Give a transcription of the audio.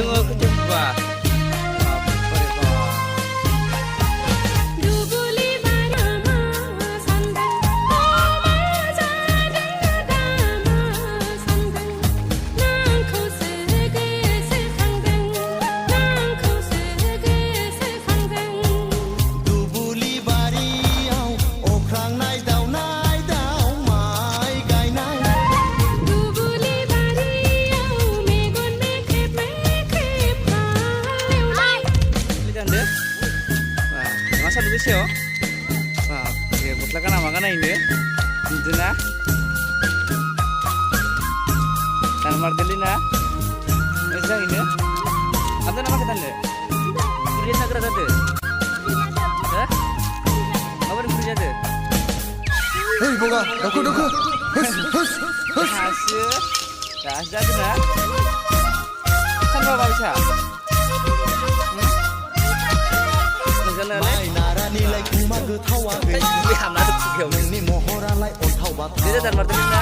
जोङो खोथिया फुबा masa dulu sih yo, wah, ya buat kan makan ini, itu na, dan mardelina, itu ini, apa nama kita nih? Kuliah negara tadi, ya? Apa yang kuliah tadi? Hei, boga, doku, hasil, dah jadi na, kan berapa bisa? Ini hamna tuh kau. Ini mohora lai on tahu bat. Dia dan martelina.